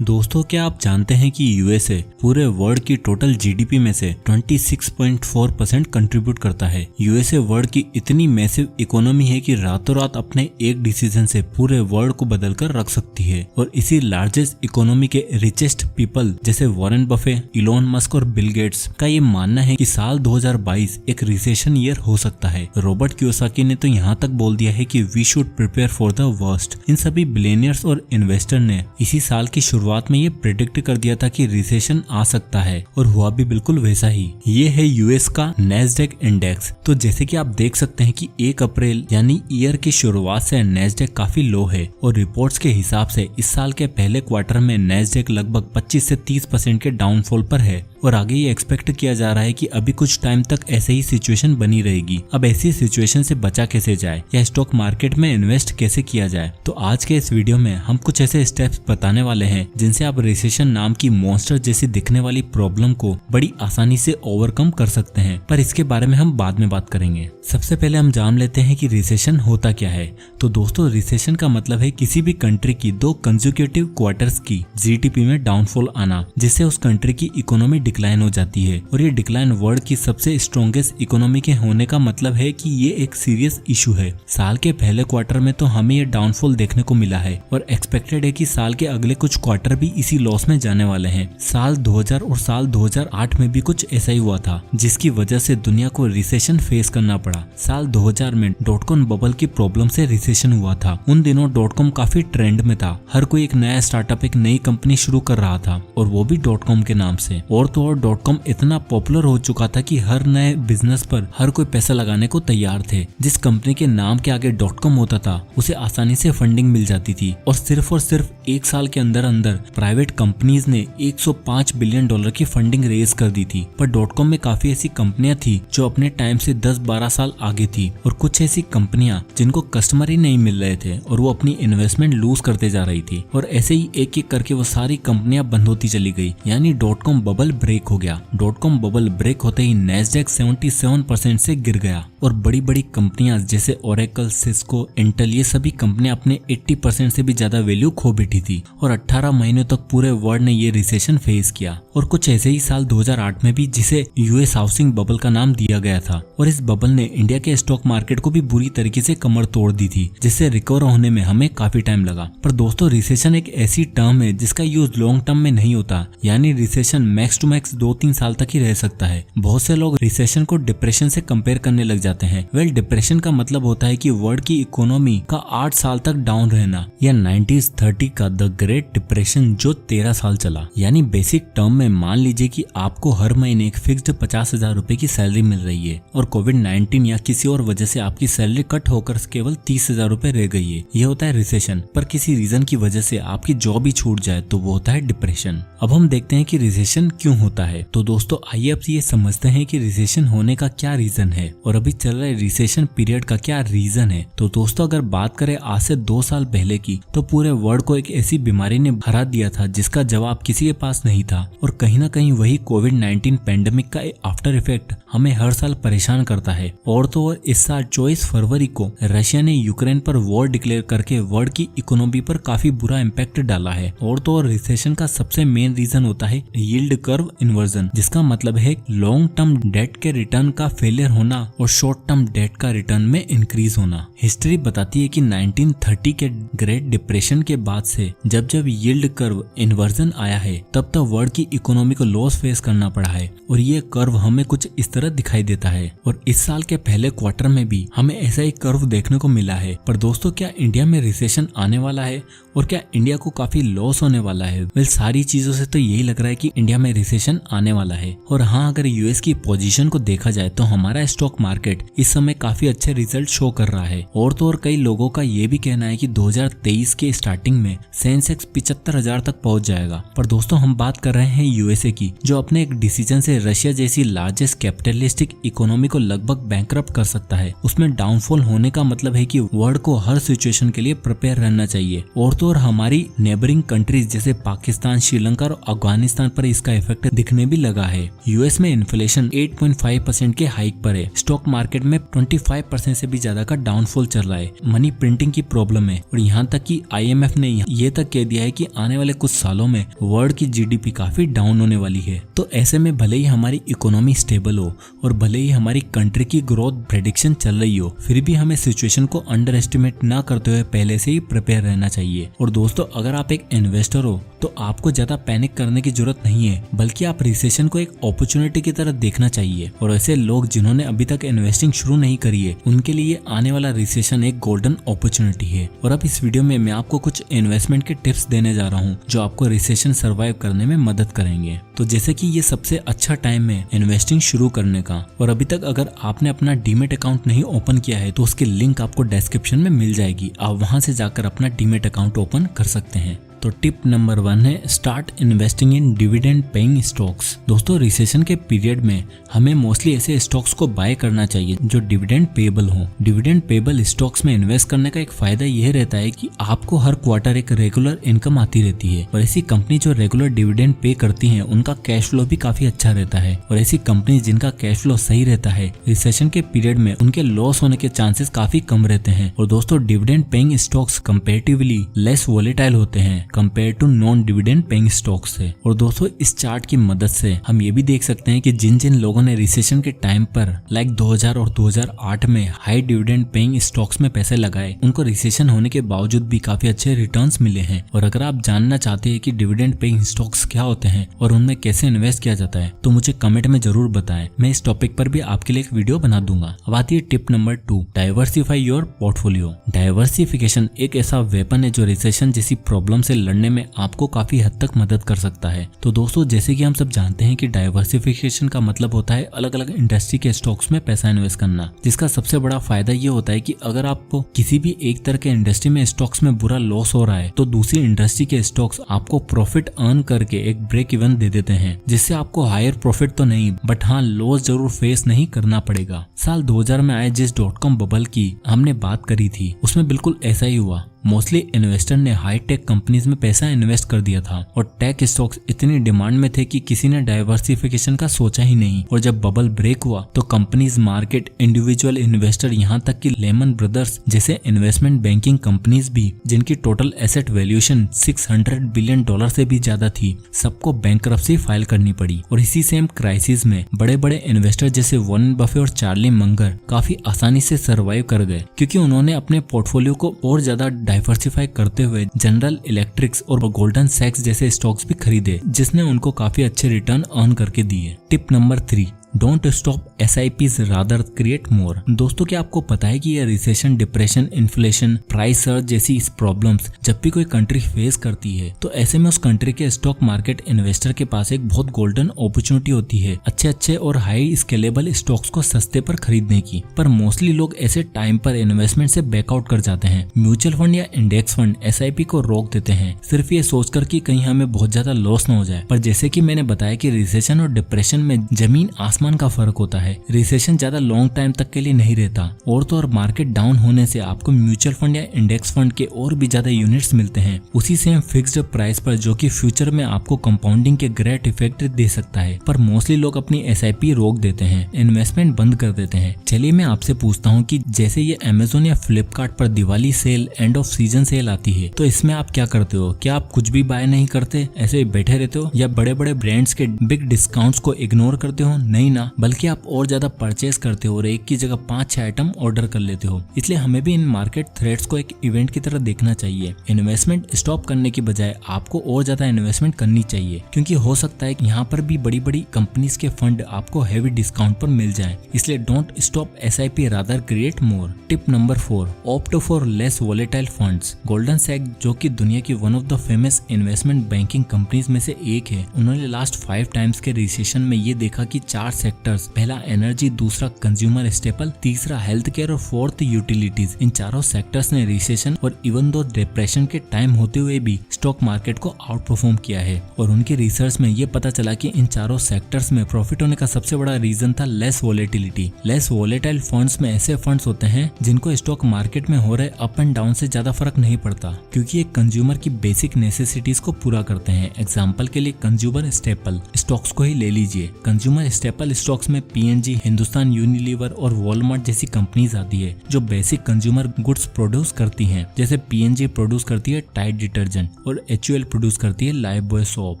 दोस्तों, क्या आप जानते हैं कि यूएसए पूरे वर्ल्ड की टोटल जीडीपी में से 26.4% कंट्रीब्यूट करता है। यूएसए वर्ल्ड की इतनी मैसिव इकोनॉमी है कि रातों रात अपने एक डिसीजन से पूरे वर्ल्ड को बदल कर रख सकती है। और इसी लार्जेस्ट इकोनॉमी के रिचेस्ट पीपल जैसे वॉरेन बफे, इलोन मस्क और बिल गेट्स का ये मानना है कि साल 2022 एक रिसेशन ईयर हो सकता है। रॉबर्ट कियोसाकी ने तो यहाँ तक बोल दिया है कि we should prepare for the worst. इन सभी बिलियनियर्स और इन्वेस्टर ने इसी साल की शुरुआत में ये प्रेडिक्ट कर दिया था कि रिसेशन आ सकता है, और हुआ भी बिल्कुल वैसा ही। ये है यूएस का नैस्डैक इंडेक्स। तो जैसे कि आप देख सकते हैं कि 1 अप्रैल यानी ईयर की शुरुआत से नैस्डैक काफी लो है, और रिपोर्ट्स के हिसाब से इस साल के पहले क्वार्टर में नैस्डैक लगभग 25 से 30% के डाउनफॉल पर है। और आगे ये एक्सपेक्ट किया जा रहा है कि अभी कुछ टाइम तक ऐसे ही सिचुएशन बनी रहेगी। अब ऐसी सिचुएशन से बचा कैसे जाए या स्टॉक मार्केट में इन्वेस्ट कैसे किया जाए, तो आज के इस वीडियो में हम कुछ ऐसे स्टेप्स बताने वाले हैं जिनसे आप रिसेशन नाम की मॉन्स्टर जैसी दिखने वाली प्रॉब्लम को बड़ी आसानी से ओवरकम कर सकते हैं। पर इसके बारे में हम बाद में बात करेंगे। सबसे पहले हम जान लेते हैं कि रिसेशन होता क्या है। तो दोस्तों, रिसेशन का मतलब है किसी भी कंट्री की 2 कंसेक्यूटिव क्वार्टर्स की जीडीपी में डाउनफॉल आना, जिससे उस कंट्री की इकोनॉमी डिक्लाइन हो जाती है। और ये डिक्लाइन वर्ल्ड की सबसे स्ट्रॉन्गेस्ट इकोनॉमी के होने का मतलब है कि ये एक सीरियस इशू है। साल के पहले क्वार्टर में तो हमें ये डाउनफॉल देखने को मिला है, और एक्सपेक्टेड है कि साल के अगले कुछ क्वार्टर भी इसी लॉस में जाने वाले हैं। साल 2000 और साल 2008 में भी कुछ ऐसा ही हुआ था, जिसकी वजह से दुनिया को रिसेशन फेस करना पड़ा। साल 2000 में डॉटकॉम बबल की प्रॉब्लम से रिसेशन हुआ था। उन दिनों डॉटकॉम काफी ट्रेंड में था। हर कोई एक नया स्टार्टअप, एक नई कंपनी शुरू कर रहा था, और वो भी डॉटकॉम के नाम से। और तो और डॉटकॉम इतना पॉपुलर हो चुका था कि हर नए बिजनेस पर हर कोई पैसा लगाने को तैयार थे। जिस कंपनी के नाम के आगे डॉटकॉम होता था उसे आसानी से फंडिंग मिल जाती थी, और सिर्फ 1 साल के अंदर प्राइवेट कंपनीज ने $105 बिलियन की फंडिंग रेज कर दी थी। पर डॉटकॉम में काफी ऐसी कंपनियां थी जो अपने टाइम से 10-12 साल आगे थी, और कुछ ऐसी कंपनियां जिनको कस्टमर ही नहीं मिल रहे थे और वो अपनी इन्वेस्टमेंट लूज करते जा रही थी। और ऐसे ही एक एक करके वो सारी कंपनियां बंद होती चली गई, यानी डॉटकॉम बबल ब्रेक हो गया। डॉटकॉम बबल ब्रेक होते ही नैस्डैक 77% से गिर गया, और बड़ी बड़ी कंपनियां जैसे ओरेकल, सिस्को, इंटेल, ये सभी कंपनियां अपने 80% से भी ज्यादा वैल्यू खो बैठी थी। और 18 महीनों तक पूरे वर्ल्ड ने ये रिसेशन फेस किया। और कुछ ऐसे ही साल 2008 में भी, जिसे यूएस हाउसिंग बबल का नाम दिया गया था। और इस बबल ने इंडिया के स्टॉक मार्केट को भी बुरी तरीके से कमर तोड़ दी थी, जिससे रिकवर होने में हमें काफी टाइम लगा। पर दोस्तों, रिसेशन एक ऐसी टर्म है जिसका यूज लॉन्ग टर्म में नहीं होता, यानी रिसेशन मैक्स टू मैक्स 2-3 साल तक ही रह सकता है। बहुत से लोग रिसेशन को डिप्रेशन से कंपेयर करने लग जाते हैं। वेल, डिप्रेशन का मतलब होता है कि वर्ल्ड की इकोनॉमी का 8 साल तक डाउन रहना, या 1930 का द ग्रेट डिप्रेशन जो 13 साल चला। यानी बेसिक टर्म में मान लीजिए कि आपको हर महीने एक फिक्स्ड 50,000 रुपए की सैलरी मिल रही है, और कोविड-19 या किसी और वजह से आपकी सैलरी कट होकर केवल 30,000 रुपए रह गई है। यह होता है रिसेशन। पर किसी रीजन की वजह से आपकी जॉब ही छूट जाए तो वो होता है डिप्रेशन। अब हम देखते हैं कि रिसेशन क्यों होता है। तो दोस्तों, आइए अब ये समझते हैं कि रिसेशन होने का क्या रीजन है, और अभी चल रहे रिसेशन पीरियड का क्या रीजन है। तो दोस्तों, अगर बात करें आज से 2 साल पहले की, तो पूरे वर्ल्ड को एक ऐसी बीमारी ने हरा दिया था जिसका जवाब किसी के पास नहीं था। और कहीं ना कहीं वही कोविड-19 पेंडेमिक का आफ्टर इफेक्ट हमें हर साल परेशान करता है। और तो और इस साल 24 फरवरी को रशिया ने यूक्रेन पर वॉर डिक्लेयर करके वर्ल्ड की इकोनॉमी पर काफी बुरा इम्पैक्ट डाला है। और तो और रिसेशन का सबसे मेन रीजन होता है यील्ड कर्व इन्वर्जन, जिसका मतलब है लॉन्ग टर्म डेट के रिटर्न का फेलियर होना और शॉर्ट टर्म डेट का रिटर्न में इंक्रीज होना। हिस्ट्री बताती है कि 1930 के ग्रेट डिप्रेशन के बाद से जब यील्ड कर्व इन्वर्जन आया है, तब तक वर्ल्ड की इकोनॉमी को लॉस फेस करना पड़ा है। और ये कर्व हमें कुछ इस तरह दिखाई देता है। और इस साल के पहले क्वार्टर में भी हमें ऐसा ही कर्व देखने को मिला है। पर दोस्तों, क्या इंडिया में रिसेशन आने वाला है, और क्या इंडिया को काफी लॉस होने वाला है? वेल, सारी चीजों से तो यही लग रहा है कि इंडिया में रिसेशन आने वाला है। और हाँ, अगर यूएस की पोजीशन को देखा जाए तो हमारा स्टॉक मार्केट इस समय काफी अच्छे रिजल्ट शो कर रहा है। और तो और कई लोगों का ये भी कहना है कि 2023 के स्टार्टिंग में सेंसेक्स 75,000 तक पहुंच जाएगा। पर दोस्तों, हम बात कर रहे हैं यूएसए की, जो अपने एक डिसीजन से रशिया जैसी लार्जेस्ट कैपिटल कैपिटलिस्टिक इकोनॉमी को लगभग बैंकरप्ट कर सकता है। उसमें डाउनफॉल होने का मतलब है कि वर्ल्ड को हर सिचुएशन के लिए प्रिपेयर रहना चाहिए। और तो और हमारी नेबरिंग कंट्रीज जैसे पाकिस्तान, श्रीलंका और अफगानिस्तान पर इसका इफेक्ट दिखने भी लगा है। यूएस में इन्फ्लेशन 8.5% के हाइक पर है। स्टॉक मार्केट में 25% से भी ज्यादा का डाउनफॉल चल रहा है। मनी प्रिंटिंग की प्रॉब्लम है और यहाँ तक कि IMF ने ये तक कह दिया है कि आने वाले कुछ सालों में वर्ल्ड की GDP काफी डाउन होने वाली है। तो ऐसे में भले ही हमारी इकोनॉमी स्टेबल हो और भले ही हमारी कंट्री की ग्रोथ प्रेडिक्शन चल रही हो, फिर भी हमें सिचुएशन को अंडर एस्टिमेट ना करते हुए पहले से ही प्रिपेयर रहना चाहिए। और दोस्तों, अगर आप एक इन्वेस्टर हो तो आपको ज्यादा पैनिक करने की जरूरत नहीं है, बल्कि आप रिसेशन को एक अपॉर्चुनिटी की तरह देखना चाहिए। और ऐसे लोग जिन्होंने अभी तक इन्वेस्टिंग शुरू नहीं करी है, उनके लिए आने वाला रिसेशन एक गोल्डन अपॉर्चुनिटी है। और अब इस वीडियो में मैं आपको कुछ इन्वेस्टमेंट के टिप्स देने जा रहा हूँ जो आपको रिसेशन सर्वाइव करने में मदद करेंगे। तो जैसे कि ये सबसे अच्छा टाइम है इन्वेस्टिंग शुरू करने का। और अभी तक अगर आपने अपना डीमेट अकाउंट नहीं ओपन किया है तो उसकी लिंक आपको डिस्क्रिप्शन में मिल जाएगी। आप वहां से जाकर अपना डीमेट अकाउंट ओपन कर सकते हैं। तो टिप नंबर 1 है start investing in dividend paying stocks. दोस्तों, रिसेशन के पीरियड में हमें मोस्टली ऐसे स्टॉक्स को बाय करना चाहिए जो डिविडेंड पेएबल हो। डिविडेंड पेएबल स्टॉक्स में इन्वेस्ट करने का एक फायदा यह रहता है कि आपको हर क्वार्टर एक रेगुलर इनकम आती रहती है। और ऐसी कंपनी जो रेगुलर डिविडेंड पे करती हैं उनका कैश फ्लो भी काफी अच्छा रहता है। और ऐसी कंपनी जिनका कैश फ्लो सही रहता है, रिसेशन के पीरियड में उनके लॉस होने के चांसेस काफी कम रहते हैं। और दोस्तों, dividend paying stocks comparatively less volatile होते हैं compare to non dividend paying stocks से। और दोस्तों, इस चार्ट की मदद से हम ये भी देख सकते हैं कि जिन जिन लोगों ने रिसेशन के टाइम पर लाइक 2000 और 2008 में हाई डिविडेंड पेइंग स्टॉक्स में पैसे लगाए, उनको रिसेशन होने के बावजूद भी काफी अच्छे रिटर्न्स मिले हैं। और अगर आप जानना चाहते हैं कि डिविडेंड पेइंग स्टॉक्स क्या होते हैं और उनमें कैसे इन्वेस्ट किया जाता है, तो मुझे कमेंट में जरूर बताएं। मैं इस टॉपिक पर भी आपके लिए एक वीडियो बना दूंगा। अब आती है tip number 2, diversify your portfolio. Diversification एक ऐसा वेपन है जो रिसेशन जैसी प्रॉब्लम से लड़ने में आपको काफी हद तक मदद कर सकता है। तो दोस्तों, जैसे कि हम सब जानते हैं कि डाइवर्सिफिकेशन का मतलब होता है अलग अलग इंडस्ट्री के स्टॉक्स में पैसा इन्वेस्ट करना, जिसका सबसे बड़ा फायदा ये होता है कि अगर आपको किसी भी एक तरह के इंडस्ट्री में स्टॉक्स में बुरा लॉस हो रहा है तो दूसरी इंडस्ट्री के स्टॉक्स आपको प्रॉफिट अर्न करके एक ब्रेक इवन दे देते हैं, जिससे आपको हायर प्रॉफिट तो नहीं बट हाँ लॉस जरूर फेस नहीं करना पड़ेगा। साल 2000 में आए जिस .com बबल की हमने बात करी थी, उसमें बिल्कुल ऐसा ही हुआ। मोस्टली इन्वेस्टर ने हाई टेक कंपनीज में पैसा इन्वेस्ट कर दिया था और टेक स्टॉक्स इतनी डिमांड में थे कि किसी ने डाइवर्सिफिकेशन का सोचा ही नहीं। और जब बबल ब्रेक हुआ तो कंपनीज, मार्केट, इंडिविजुअल इन्वेस्टर, यहाँ तक कि लेमन ब्रदर्स जैसे इन्वेस्टमेंट बैंकिंग कंपनीज भी, जिनकी टोटल एसेट वैल्यूएशन $600 बिलियन से भी ज्यादा थी, सबको बैंकरप्सी फाइल करनी पड़ी। और इसी सेम क्राइसिस में बड़े बड़े इन्वेस्टर जैसे वॉरेन बफे और चार्ली मंगर काफी आसानी से सर्वाइव कर गए, क्योंकि उन्होंने अपने पोर्टफोलियो को और ज्यादा डाइवर्सिफाई करते हुए जनरल इलेक्ट्रिक्स और गोल्डन सैक्स जैसे स्टॉक्स भी खरीदे, जिसने उनको काफी अच्छे रिटर्न अर्न करके दिए। Tip number 3, don't stop SIPs rather create मोर। दोस्तों, क्या आपको पता है कि ये recession, depression, inflation, price surge जैसी इस प्रॉब्लम्स जब भी कोई कंट्री फेस करती है तो ऐसे में उस कंट्री के स्टॉक मार्केट इन्वेस्टर के पास एक बहुत गोल्डन अपॉर्चुनिटी होती है अच्छे और हाई स्केलेबल स्टॉक्स को सस्ते पर खरीदने की। पर मोस्टली लोग ऐसे टाइम पर इन्वेस्टमेंट से बैकआउट कर जाते हैं। म्यूचुअल फंड या इंडेक्स फंड SIP को रोक देते हैं, सिर्फ ये सोचकर कि कहीं हमें बहुत ज्यादा लॉस न हो जाए। पर जैसे कि मैंने बताया कि रिसेशन और डिप्रेशन में जमीन आसमान का फर्क होता है। रिसेशन ज्यादा लॉन्ग टाइम तक के लिए नहीं रहता। और तो और मार्केट डाउन होने से आपको म्यूचुअल फंड या इंडेक्स फंड के और भी ज्यादा यूनिट्स मिलते हैं उसी सेम फिक्स्ड प्राइस पर, जो कि फ्यूचर में आपको कंपाउंडिंग के ग्रेट इफेक्ट दे सकता है। पर मोस्टली लोग अपनी SIP रोक देते हैं, इन्वेस्टमेंट बंद कर देते हैं। चलिए मैं आपसे पूछता हूँ कि जैसे ये अमेज़न या फ्लिपकार्ट पर Diwali sale, end of season sale आती है, तो इसमें आप क्या करते हो? क्या आप कुछ भी बाय नहीं करते, ऐसे बैठे रहते हो, या बड़े बड़े ब्रांड्स के बिग डिस्काउंट्स को इग्नोर करते हो? नहीं ना, बल्कि आप और ज्यादा परचेस करते हो और एक की जगह 5-6 आइटम ऑर्डर कर लेते हो। इसलिए हमें भी इन मार्केट थ्रेड्स को एक इवेंट की तरह देखना चाहिए। इन्वेस्टमेंट स्टॉप करने की बजाय आपको और ज्यादा इन्वेस्टमेंट करनी चाहिए, क्योंकि हो सकता है कि यहाँ पर भी बड़ी बड़ी कंपनीज के फंड आपको हेवी डिस्काउंट पर मिल जाए। इसलिए don't stop SIP rather create more. Tip number 4, opt for less volatile funds. Goldman सैक्स, जो कि दुनिया की one of the famous investment banking companies में से एक है, उन्होंने लास्ट 5 टाइम्स के रिसेशन में ये देखा कि 4 सेक्टर्स, पहला एनर्जी, दूसरा कंज्यूमर स्टेपल, तीसरा हेल्थ केयर और फोर्थ यूटिलिटीज। इन चारों सेक्टर्स ने रिसेशन और इवन दो डिप्रेशन के टाइम होते हुए भी स्टॉक मार्केट को आउट परफॉर्म किया है। और उनकी रिसर्च में ये पता चला कि इन चारों सेक्टर्स में प्रॉफिट होने का सबसे बड़ा रीजन था less volatility. Less volatile funds में ऐसे फंड्स होते हैं जिनको स्टॉक मार्केट में हो रहे अप एंड डाउन से ज्यादा फर्क नहीं पड़ता, क्योंकि ये कंज्यूमर की बेसिक नेसेसिटीज को पूरा करते हैं। एग्जांपल के लिए कंज्यूमर स्टेपल स्टॉक्स को ही ले लीजिए। कंज्यूमर स्टेपल स्टॉक्स में पीएनजी, हिंदुस्तान यूनिलीवर और वॉलमार्ट जैसी कंपनीज आती है जो बेसिक कंज्यूमर गुड्स प्रोड्यूस करती हैं। जैसे पीएनजी प्रोड्यूस करती है टाइड डिटर्जेंट और एचयूएल प्रोड्यूस करती है लाइफबॉय सोप।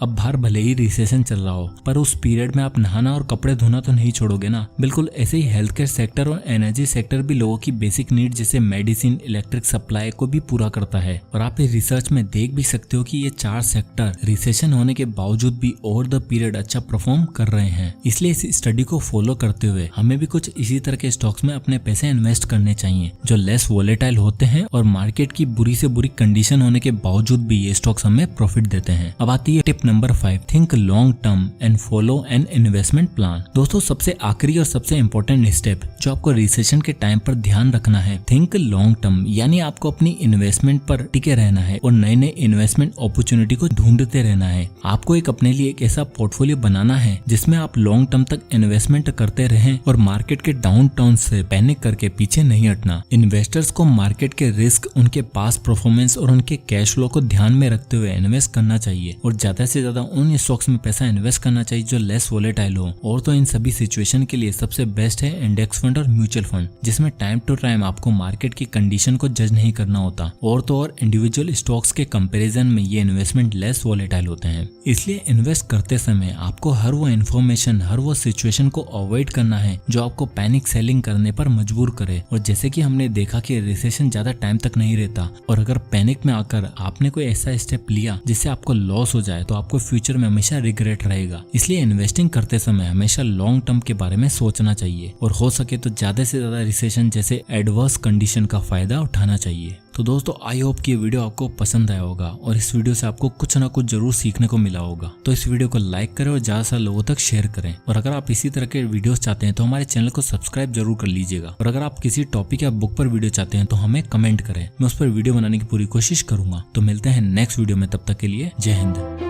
अब बाहर भले ही रिसेशन चल रहा हो, पर उस पीरियड में आप नहाना और कपड़े धोना तो नहीं छोड़ोगे ना। बिल्कुल ऐसे ही हेल्थ केयर सेक्टर और एनर्जी सेक्टर भी लोगों की बेसिक नीड जैसे मेडिसिन, इलेक्ट्रिक सप्लाई को भी पूरा करता है। और आप इस रिसर्च में देख भी सकते हो कि ये चार सेक्टर रिसेशन होने के बावजूद भी ओवर द पीरियड अच्छा परफॉर्म कर रहे हैं। इसलिए इस स्टडी को फॉलो करते हुए हमें भी कुछ इसी तरह के स्टॉक्स में अपने पैसे इन्वेस्ट करने चाहिए जो लेस वोलेटाइल होते हैं और मार्केट की बुरी से बुरी कंडीशन होने के बावजूद भी ये स्टॉक्स हमें प्रॉफिट देते हैं। अब आती है tip number 5, think long term and follow an investment plan. दोस्तों सबसे आखिरी और सबसे इम्पोर्टेंट स्टेप जो आपको रिसेशन के टाइम पर ध्यान रखना है, थिंक लॉन्ग टर्म, यानी आपको अपनी इन्वेस्टमेंट पर टिके रहना है और नए नए इन्वेस्टमेंट अपॉर्चुनिटी को ढूंढते रहना है। आपको एक अपने लिए एक ऐसा पोर्टफोलियो बनाना है जिसमें आप लॉन्ग टर्म तक इन्वेस्टमेंट करते रहें और मार्केट के डाउन टाउन से पैनिक करके पीछे नहीं हटना। इन्वेस्टर्स को मार्केट के रिस्क, उनके पास परफॉर्मेंस और उनके कैश फ्लो को ध्यान में रखते हुए इन्वेस्ट करना चाहिए और ज्यादा से ज्यादा उन स्टॉक्स में पैसा इन्वेस्ट करना चाहिए जो लेस वोलेटाइल हो। और तो इन सभी सिचुएशन के लिए सबसे बेस्ट है इंडेक्स फंड और म्यूचुअल फंड, जिसमें टाइम टू टाइम आपको मार्केट की कंडीशन को जज नहीं करना होता। और तो और इंडिविजुअल स्टॉक्स के कंपैरिजन में ये इन्वेस्टमेंट लेस वोलेटाइल होते हैं। इसलिए इन्वेस्ट करते समय आपको हर वो इन्फॉर्मेशन, हर वो सिचुएशन को अवॉइड करना है जो आपको पैनिक सेलिंग करने पर मजबूर करे। और जैसे कि हमने देखा कि रिसेशन ज्यादा टाइम तक नहीं रहता और अगर पैनिक में आकर आपने कोई ऐसा स्टेप लिया जिससे आपको लॉस हो जाए तो आपको फ्यूचर में हमेशा रिग्रेट रहेगा। इसलिए इन्वेस्टिंग करते समय हमेशा लॉन्ग टर्म के बारे में सोचना चाहिए और हो सके तो ज्यादा से ज्यादा रिसेशन जैसे एडवर्स कंडीशन का फायदा उठाना चाहिए। तो दोस्तों आई होप कि ये वीडियो आपको पसंद आया होगा और इस वीडियो से आपको कुछ ना कुछ जरूर सीखने को मिला होगा। तो इस वीडियो को लाइक करें और ज्यादा से लोगों तक शेयर करें। और अगर आप इसी तरह के वीडियोस चाहते हैं तो हमारे चैनल को सब्सक्राइब जरूर कर लीजिएगा। और अगर आप किसी टॉपिक या बुक पर वीडियो चाहते हैं तो हमें कमेंट करें, मैं उस पर वीडियो बनाने की पूरी कोशिश करूंगा। तो मिलते हैं नेक्स्ट वीडियो में, तब तक के लिए जय हिंद।